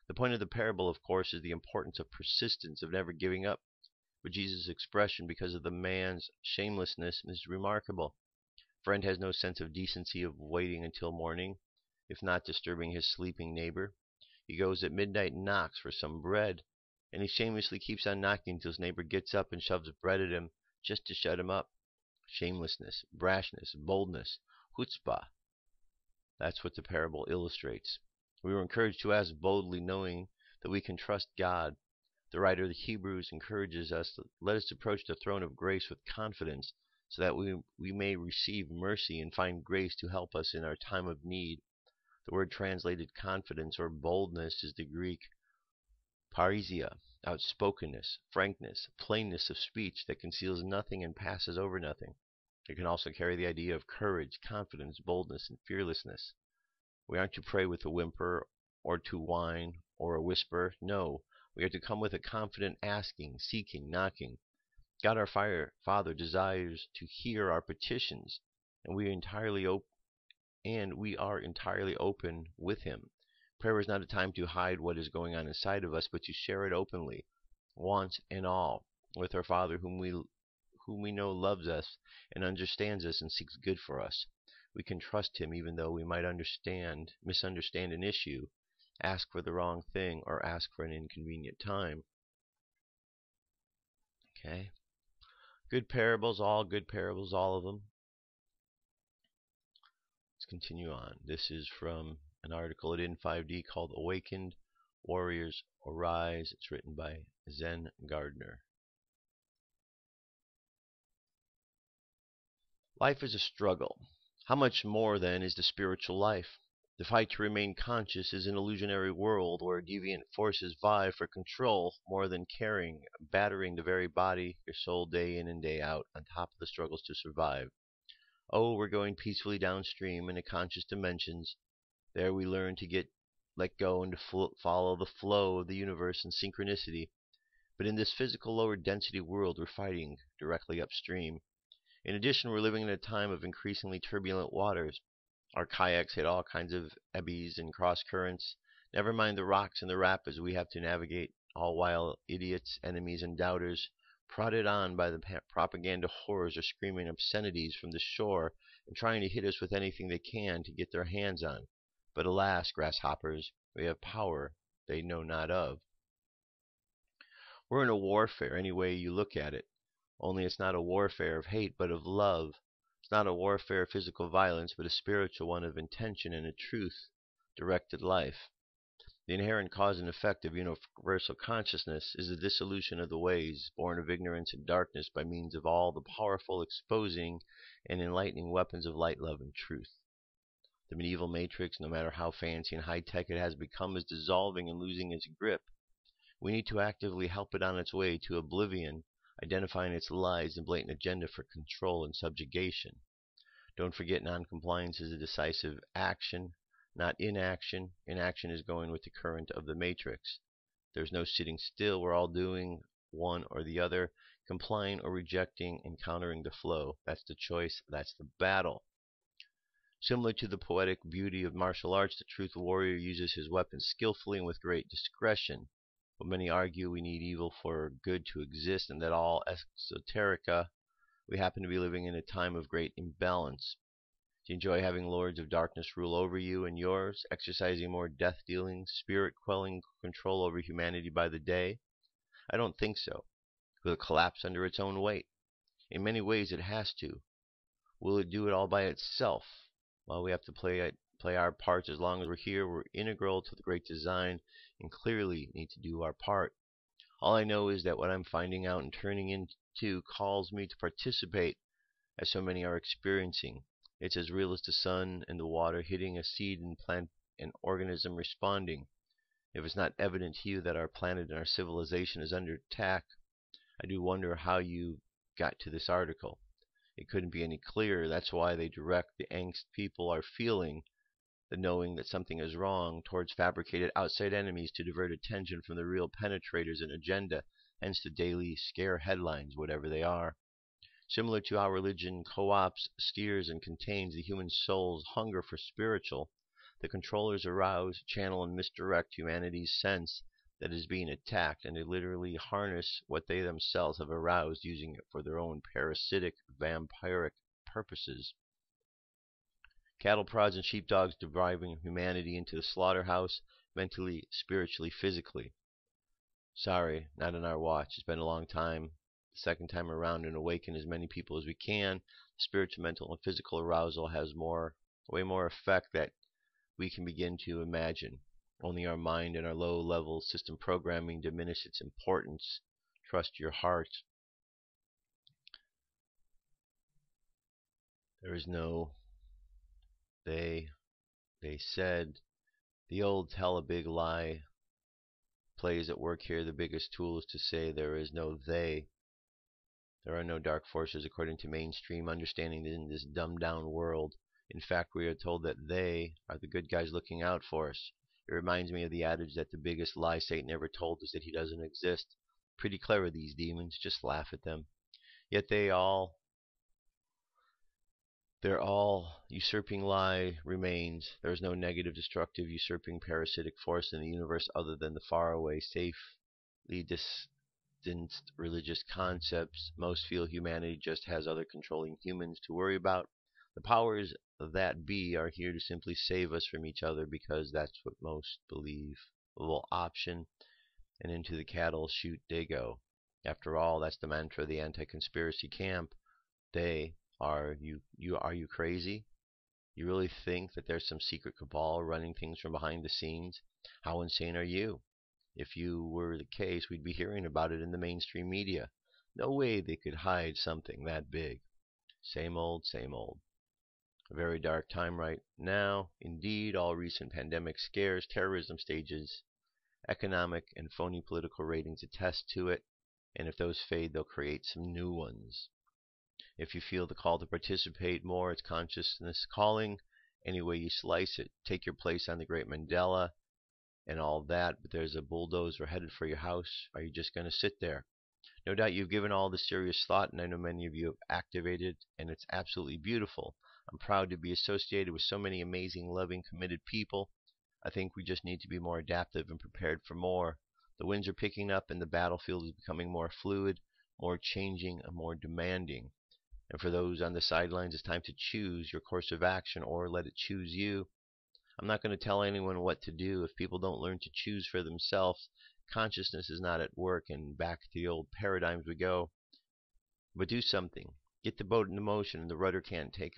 The point of the parable, of course, is the importance of persistence, of never giving up. But Jesus' expression, because of the man's shamelessness, is remarkable. Friend has no sense of decency of waiting until morning, if not disturbing his sleeping neighbor. He goes at midnight and knocks for some bread, and he shamelessly keeps on knocking until his neighbor gets up and shoves bread at him just to shut him up. Shamelessness, brashness, boldness, chutzpah. That's what the parable illustrates. We were encouraged to ask boldly, knowing that we can trust God. The writer of the Hebrews encourages us to let us approach the throne of grace with confidence, so that we may receive mercy and find grace to help us in our time of need. The word translated confidence or boldness is the Greek parrhesia, outspokenness, frankness, plainness of speech that conceals nothing and passes over nothing. It can also carry the idea of courage, confidence, boldness, and fearlessness. We aren't to pray with a whimper or to whine or a whisper. No, we are to come with a confident asking, seeking, knocking. God our Father desires to hear our petitions, and we are entirely open with Him. Prayer is not a time to hide what is going on inside of us, but to share it openly, wants and all, with our Father whom we know loves us and understands us and seeks good for us. We can trust Him even though we might misunderstand an issue, ask for the wrong thing, or ask for an inconvenient time. Okay? Good parables, all of them. continue on. This is from an article at In5D called Awakened Warriors Arise. It's written by Zen Gardner. Life is a struggle. How much more, then, is the spiritual life? The fight to remain conscious is an illusionary world where deviant forces vie for control more than caring, battering the very body, your soul day in and day out, on top of the struggles to survive. Oh, we're going peacefully downstream into conscious dimensions. There we learn to let go and to follow the flow of the universe in synchronicity. But in this physical lower density world, we're fighting directly upstream. In addition, we're living in a time of increasingly turbulent waters. Our kayaks hit all kinds of eddies and cross currents. Never mind the rocks and the rapids we have to navigate, all while idiots, enemies, and doubters, prodded on by the propaganda horrors, are screaming obscenities from the shore and trying to hit us with anything they can to get their hands on. But alas, grasshoppers, we have power they know not of. We're in a warfare any way you look at it. Only it's not a warfare of hate, but of love. It's not a warfare of physical violence, but a spiritual one of intention and a truth-directed life. The inherent cause and effect of universal consciousness is the dissolution of the ways, born of ignorance and darkness, by means of all the powerful, exposing, and enlightening weapons of light, love, and truth. The medieval matrix, no matter how fancy and high-tech it has become, is dissolving and losing its grip. We need to actively help it on its way to oblivion, identifying its lies and blatant agenda for control and subjugation. Don't forget, non-compliance is a decisive action, not inaction. Inaction is going with the current of the matrix. There's no sitting still. We're all doing one or the other, complying or rejecting, and countering the flow. That's the choice. That's the battle. Similar to the poetic beauty of martial arts, the truth warrior uses his weapons skillfully and with great discretion. But many argue we need evil for good to exist, and that all esoterica, we happen to be living in a time of great imbalance. Do you enjoy having lords of darkness rule over you and yours, exercising more death-dealing, spirit-quelling control over humanity by the day? I don't think so. Will it collapse under its own weight? In many ways it has to. Will it do it all by itself? Well, we have to play our parts. As long as we're here, we're integral to the great design and clearly need to do our part. All I know is that what I'm finding out and turning into calls me to participate, as so many are experiencing. It's as real as the sun and the water hitting a seed and plant an organism responding. If it's not evident to you that our planet and our civilization is under attack, I do wonder how you got to this article. It couldn't be any clearer. That's why they direct the angst people are feeling, the knowing that something is wrong, towards fabricated outside enemies to divert attention from the real penetrators and agenda, hence the daily scare headlines, whatever they are. Similar to how religion co-ops, steers, and contains the human soul's hunger for spiritual, the controllers arouse, channel, and misdirect humanity's sense that is being attacked, and they literally harness what they themselves have aroused, using it for their own parasitic, vampiric purposes. Cattle prods and sheepdogs driving humanity into the slaughterhouse, mentally, spiritually, physically. Sorry, not on our watch. It's been a long time. The second time around, and awaken as many people as we can. Spiritual, mental, and physical arousal has way more effect that we can begin to imagine. Only our mind and our low-level system programming diminish its importance. Trust your heart. There is no they said. The old tell a big lie plays at work here. The biggest tool is to say there is no they. There are no dark forces according to mainstream understanding in this dumbed-down world. In fact, we are told that they are the good guys looking out for us. It reminds me of the adage that the biggest lie Satan ever told is that he doesn't exist. Pretty clever, these demons. Just laugh at them. Yet their all usurping lie remains. There is no negative, destructive, usurping, parasitic force in the universe other than the faraway, safely distanced religious concepts. Most feel humanity just has other controlling humans to worry about. The powers that be are here to simply save us from each other, because that's what most believe. A little option, and into the cattle chute they go. After all, that's the mantra of the anti-conspiracy camp. They are you crazy? You really think that there's some secret cabal running things from behind the scenes? How insane are you? If you were the case, we'd be hearing about it in the mainstream media. No way they could hide something that big. Same old, same old. A very dark time right now. Indeed, all recent pandemic scares, terrorism stages, economic and phony political ratings attest to it, and if those fade, they'll create some new ones. If you feel the call to participate more, it's consciousness calling. Any way you slice it, take your place on the Great Mandela and all that, but there's a bulldozer headed for your house. Are you just going to sit there? No doubt you've given all this serious thought, and I know many of you have activated, and it's absolutely beautiful. I'm proud to be associated with so many amazing, loving, committed people. I think we just need to be more adaptive and prepared for more. The winds are picking up, and the battlefield is becoming more fluid, more changing, and more demanding. And for those on the sidelines, it's time to choose your course of action or let it choose you. I'm not going to tell anyone what to do. If people don't learn to choose for themselves, consciousness is not at work, and back to the old paradigms we go. But do something. Get the boat into motion, and the rudder can't take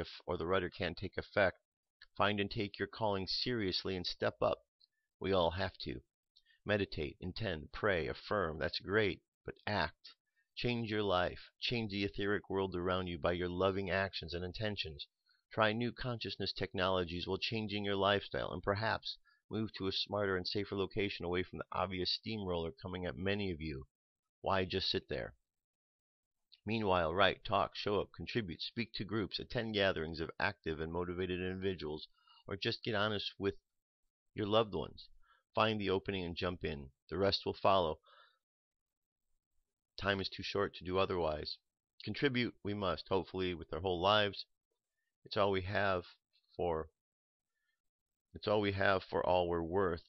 effect. Find and take your calling seriously and step up. We all have to. Meditate, intend, pray, affirm. That's great, but act. Change your life. Change the etheric world around you by your loving actions and intentions. Try new consciousness technologies while changing your lifestyle, and perhaps move to a smarter and safer location away from the obvious steamroller coming at many of you. Why just sit there? Meanwhile, write, talk, show up, contribute, speak to groups, attend gatherings of active and motivated individuals, or just get honest with your loved ones. Find the opening and jump in. The rest will follow. Time is too short to do otherwise. Contribute we must, hopefully with our whole lives. It's all we have for all we're worth.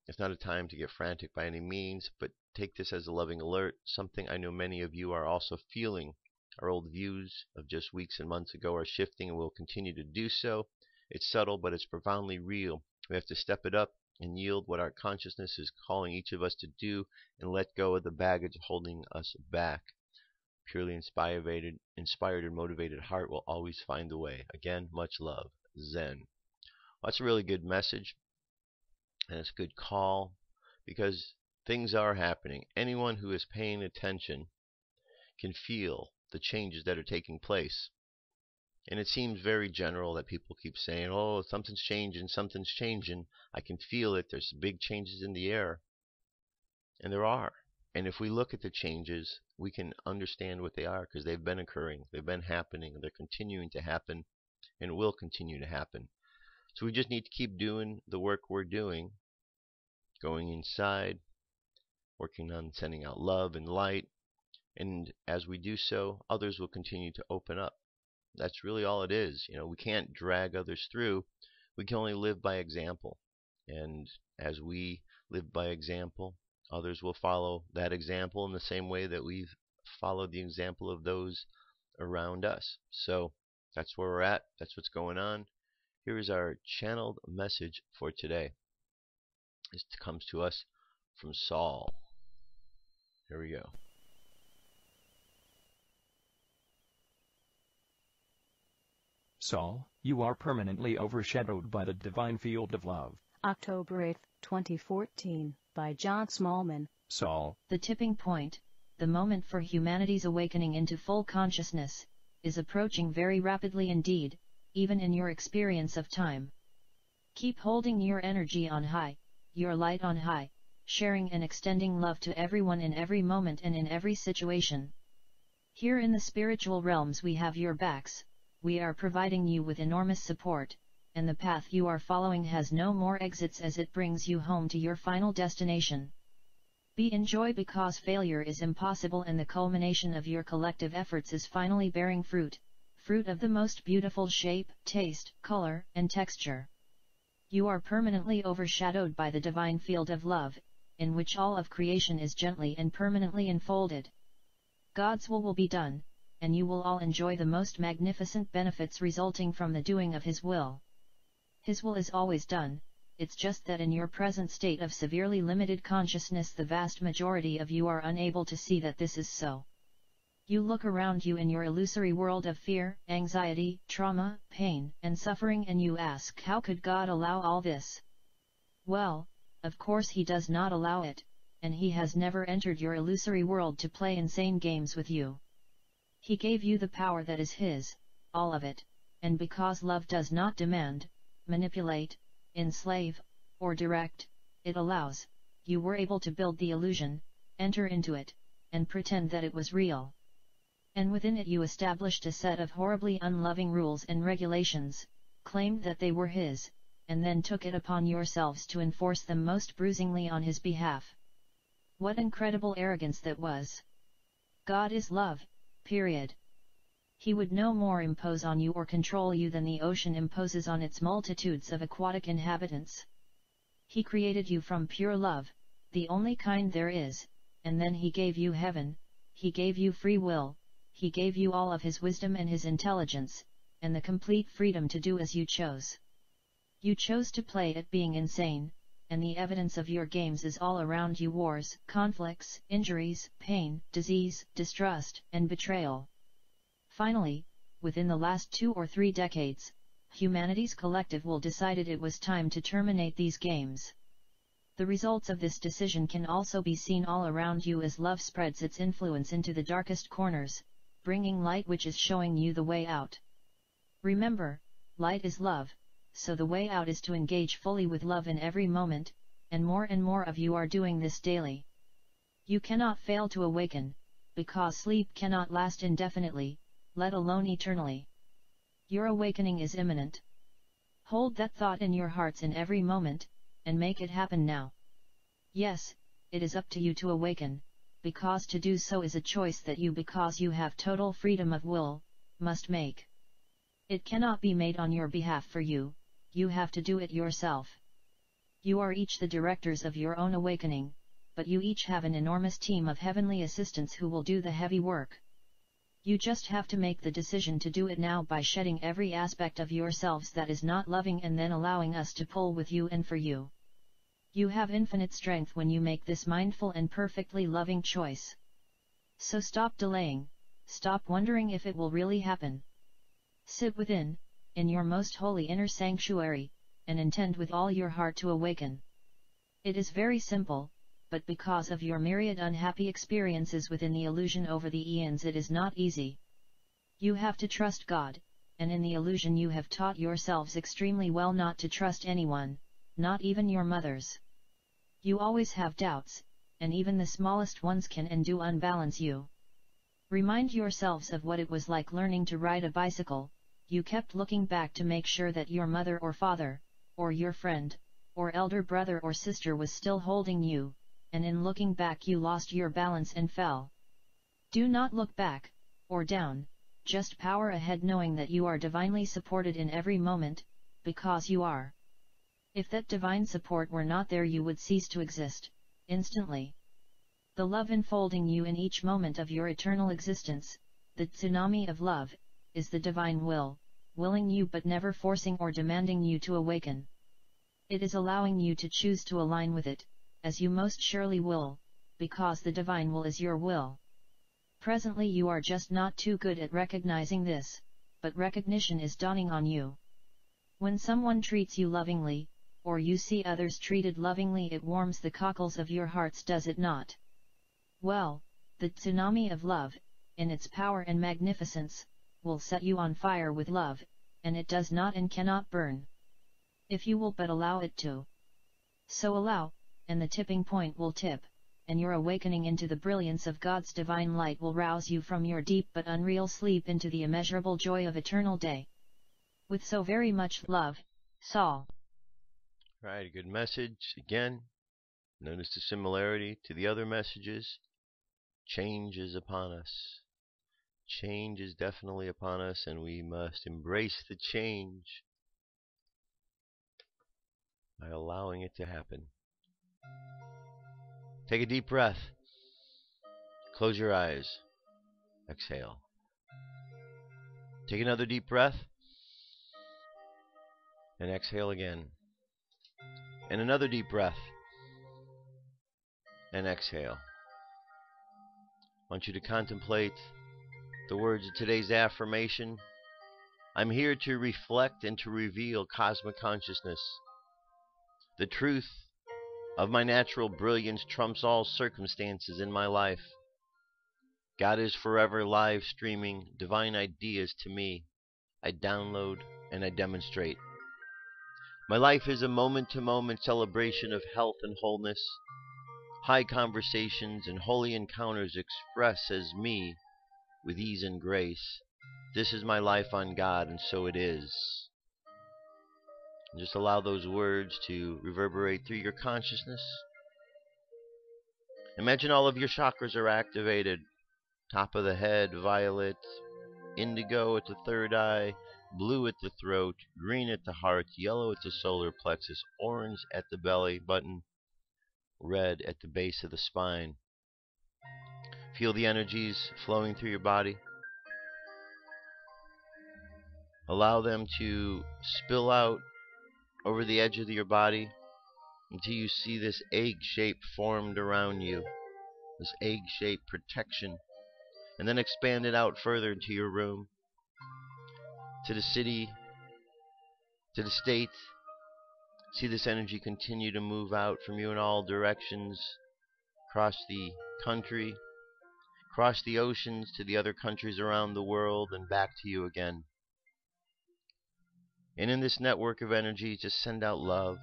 It's not a time to get frantic by any means, but take this as a loving alert, something I know many of you are also feeling. Our old views of just weeks and months ago are shifting and will continue to do so. It's subtle, but it's profoundly real. We have to step it up and yield what our consciousness is calling each of us to do, and let go of the baggage holding us back. Purely inspired and motivated heart will always find the way. Again, much love. Zen. Well, that's a really good message, and it's a good call, because things are happening. Anyone who is paying attention can feel the changes that are taking place. And it seems very general that people keep saying, oh, something's changing, something's changing. I can feel it. There's big changes in the air. And there are. And if we look at the changes, we can understand what they are, because they've been occurring, they've been happening, they're continuing to happen, and will continue to happen. So we just need to keep doing the work we're doing, going inside, working on sending out love and light, and as we do so, others will continue to open up. That's really all it is. We can't drag others through. We can only live by example. And as we live by example, others will follow that example in the same way that we've followed the example of those around us. So that's where we're at. That's what's going on. Here is our channeled message for today. This comes to us from Saul. Here we go. Saul, you are permanently overshadowed by the divine field of love. October 8, 2014, by John Smallman. Saul, the tipping point, the moment for humanity's awakening into full consciousness, is approaching very rapidly indeed, even in your experience of time. Keep holding your energy on high, your light on high, sharing and extending love to everyone in every moment and in every situation. Here in the spiritual realms we have your backs. We are providing you with enormous support, and the path you are following has no more exits as it brings you home to your final destination. Be in joy, because failure is impossible and the culmination of your collective efforts is finally bearing fruit, fruit of the most beautiful shape, taste, color, and texture. You are permanently overshadowed by the divine field of love, in which all of creation is gently and permanently enfolded. God's will be done, and you will all enjoy the most magnificent benefits resulting from the doing of His will. His will is always done, it's just that in your present state of severely limited consciousness the vast majority of you are unable to see that this is so. You look around you in your illusory world of fear, anxiety, trauma, pain, and suffering, and you ask, how could God allow all this? Well, of course He does not allow it, and He has never entered your illusory world to play insane games with you. He gave you the power that is His, all of it, and because love does not demand, manipulate, enslave, or direct, it allows, you were able to build the illusion, enter into it, and pretend that it was real. And within it you established a set of horribly unloving rules and regulations, claimed that they were His, and then took it upon yourselves to enforce them most bruisingly on His behalf. What incredible arrogance that was! God is love, period. He would no more impose on you or control you than the ocean imposes on its multitudes of aquatic inhabitants. He created you from pure love, the only kind there is, and then He gave you heaven, He gave you free will, He gave you all of His wisdom and His intelligence, and the complete freedom to do as you chose. You chose to play at being insane, and the evidence of your games is all around you: wars, conflicts, injuries, pain, disease, distrust, and betrayal. Finally, within the last 2 or 3 decades, humanity's collective will decided it was time to terminate these games. The results of this decision can also be seen all around you as love spreads its influence into the darkest corners, bringing light which is showing you the way out. Remember, light is love, so the way out is to engage fully with love in every moment, and more of you are doing this daily. You cannot fail to awaken, because sleep cannot last indefinitely, let alone eternally. Your awakening is imminent. Hold that thought in your hearts in every moment, and make it happen now. Yes, it is up to you to awaken, because to do so is a choice that you, because you have total freedom of will, must make. It cannot be made on your behalf for you, you have to do it yourself. You are each the directors of your own awakening, but you each have an enormous team of heavenly assistants who will do the heavy work. You just have to make the decision to do it now by shedding every aspect of yourselves that is not loving and then allowing us to pull with you and for you. You have infinite strength when you make this mindful and perfectly loving choice. So stop delaying, stop wondering if it will really happen. Sit within, in your most holy inner sanctuary, and intend with all your heart to awaken. It is very simple, but because of your myriad unhappy experiences within the illusion over the eons, it is not easy. You have to trust God, and in the illusion you have taught yourselves extremely well not to trust anyone, not even your mothers. You always have doubts, and even the smallest ones can and do unbalance you. Remind yourselves of what it was like learning to ride a bicycle. You kept looking back to make sure that your mother or father, or your friend, or elder brother or sister was still holding you, and in looking back you lost your balance and fell. Do not look back, or down, just power ahead knowing that you are divinely supported in every moment, because you are. If that divine support were not there you would cease to exist, instantly. The love enfolding you in each moment of your eternal existence, the tsunami of love, is the divine will, willing you but never forcing or demanding you to awaken. It is allowing you to choose to align with it, as you most surely will, because the divine will is your will. Presently you are just not too good at recognizing this, but recognition is dawning on you. When someone treats you lovingly, or you see others treated lovingly, it warms the cockles of your hearts, does it not? Well, the tsunami of love, in its power and magnificence, will set you on fire with love, and it does not and cannot burn. If you will but allow it to. So allow, and the tipping point will tip, and your awakening into the brilliance of God's divine light will rouse you from your deep but unreal sleep into the immeasurable joy of eternal day. With so very much love, Saul. Right, a good message. Again, notice the similarity to the other messages. Change is upon us. Change is definitely upon us, and we must embrace the change by allowing it to happen. Take a deep breath. Close your eyes. Exhale. Take another deep breath. And exhale again. And another deep breath. And exhale. I want you to contemplate the words of today's affirmation, I'm here to reflect and to reveal cosmic consciousness. The truth of my natural brilliance trumps all circumstances in my life. God is forever live streaming divine ideas to me. I download and I demonstrate. My life is a moment-to-moment celebration of health and wholeness. High conversations and holy encounters express as me with ease and grace. This is my life on God, and so it is. And just allow those words to reverberate through your consciousness. Imagine all of your chakras are activated. Top of the head, violet, indigo at the third eye, blue at the throat, green at the heart, yellow at the solar plexus, orange at the belly button, red at the base of the spine. Feel the energies flowing through your body. Allow them to spill out over the edge of your body until you see this egg shape formed around you, this egg shape protection, and then expand it out further into your room, to the city, to the state. See this energy continue to move out from you in all directions, across the country, across the oceans to the other countries around the world, and back to you again. And in this network of energy, just send out love.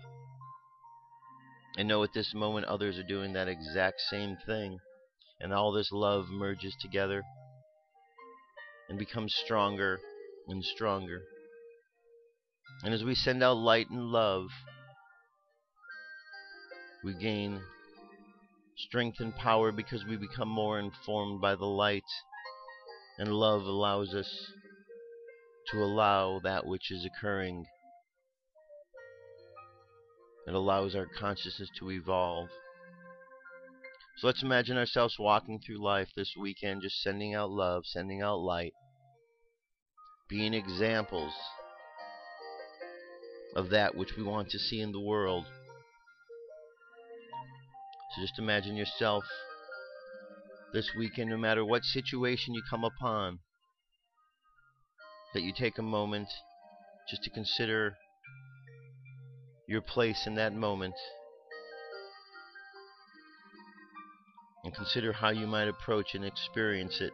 And know at this moment others are doing that exact same thing. And all this love merges together and becomes stronger and stronger. And as we send out light and love, we gain strength and power because we become more informed by the light. And love allows us to allow that which is occurring. It allows our consciousness to evolve. So let's imagine ourselves walking through life this weekend, just sending out love, sending out light, being examples of that which we want to see in the world. So just imagine yourself this weekend, no matter what situation you come upon, that you take a moment just to consider your place in that moment, and consider how you might approach and experience it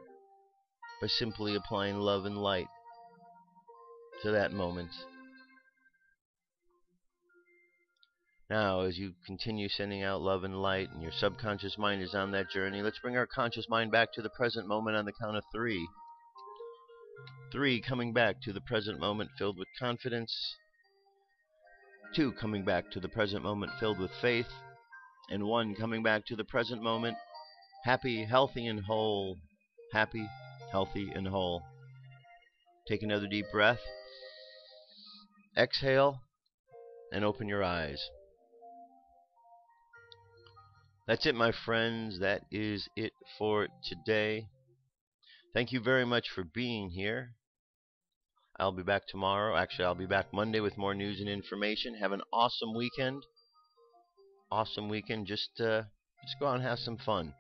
by simply applying love and light to that moment. Now, as you continue sending out love and light, and your subconscious mind is on that journey, let's bring our conscious mind back to the present moment on the count of 3. 3, coming back to the present moment filled with confidence. 2, coming back to the present moment filled with faith. And 1, coming back to the present moment happy, healthy, and whole. Happy, healthy, and whole. Take another deep breath. Exhale, and open your eyes. That's it, my friends. That is it for today. Thank you very much for being here. I'll be back tomorrow. Actually, I'll be back Monday with more news and information. Have an awesome weekend. Awesome weekend. Just go out and have some fun.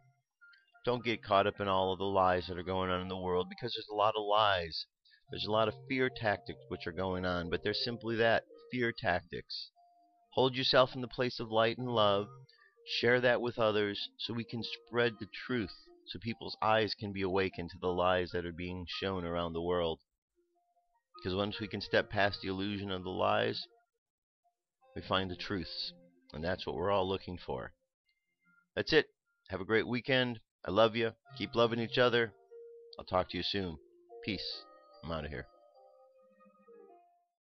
Don't get caught up in all of the lies that are going on in the world, because there's a lot of lies. There's a lot of fear tactics which are going on, but they're simply that, fear tactics. Hold yourself in the place of light and love. Share that with others so we can spread the truth, so people's eyes can be awakened to the lies that are being shown around the world. Because once we can step past the illusion of the lies, we find the truths. And that's what we're all looking for. That's it. Have a great weekend. I love you. Keep loving each other. I'll talk to you soon. Peace. I'm out of here.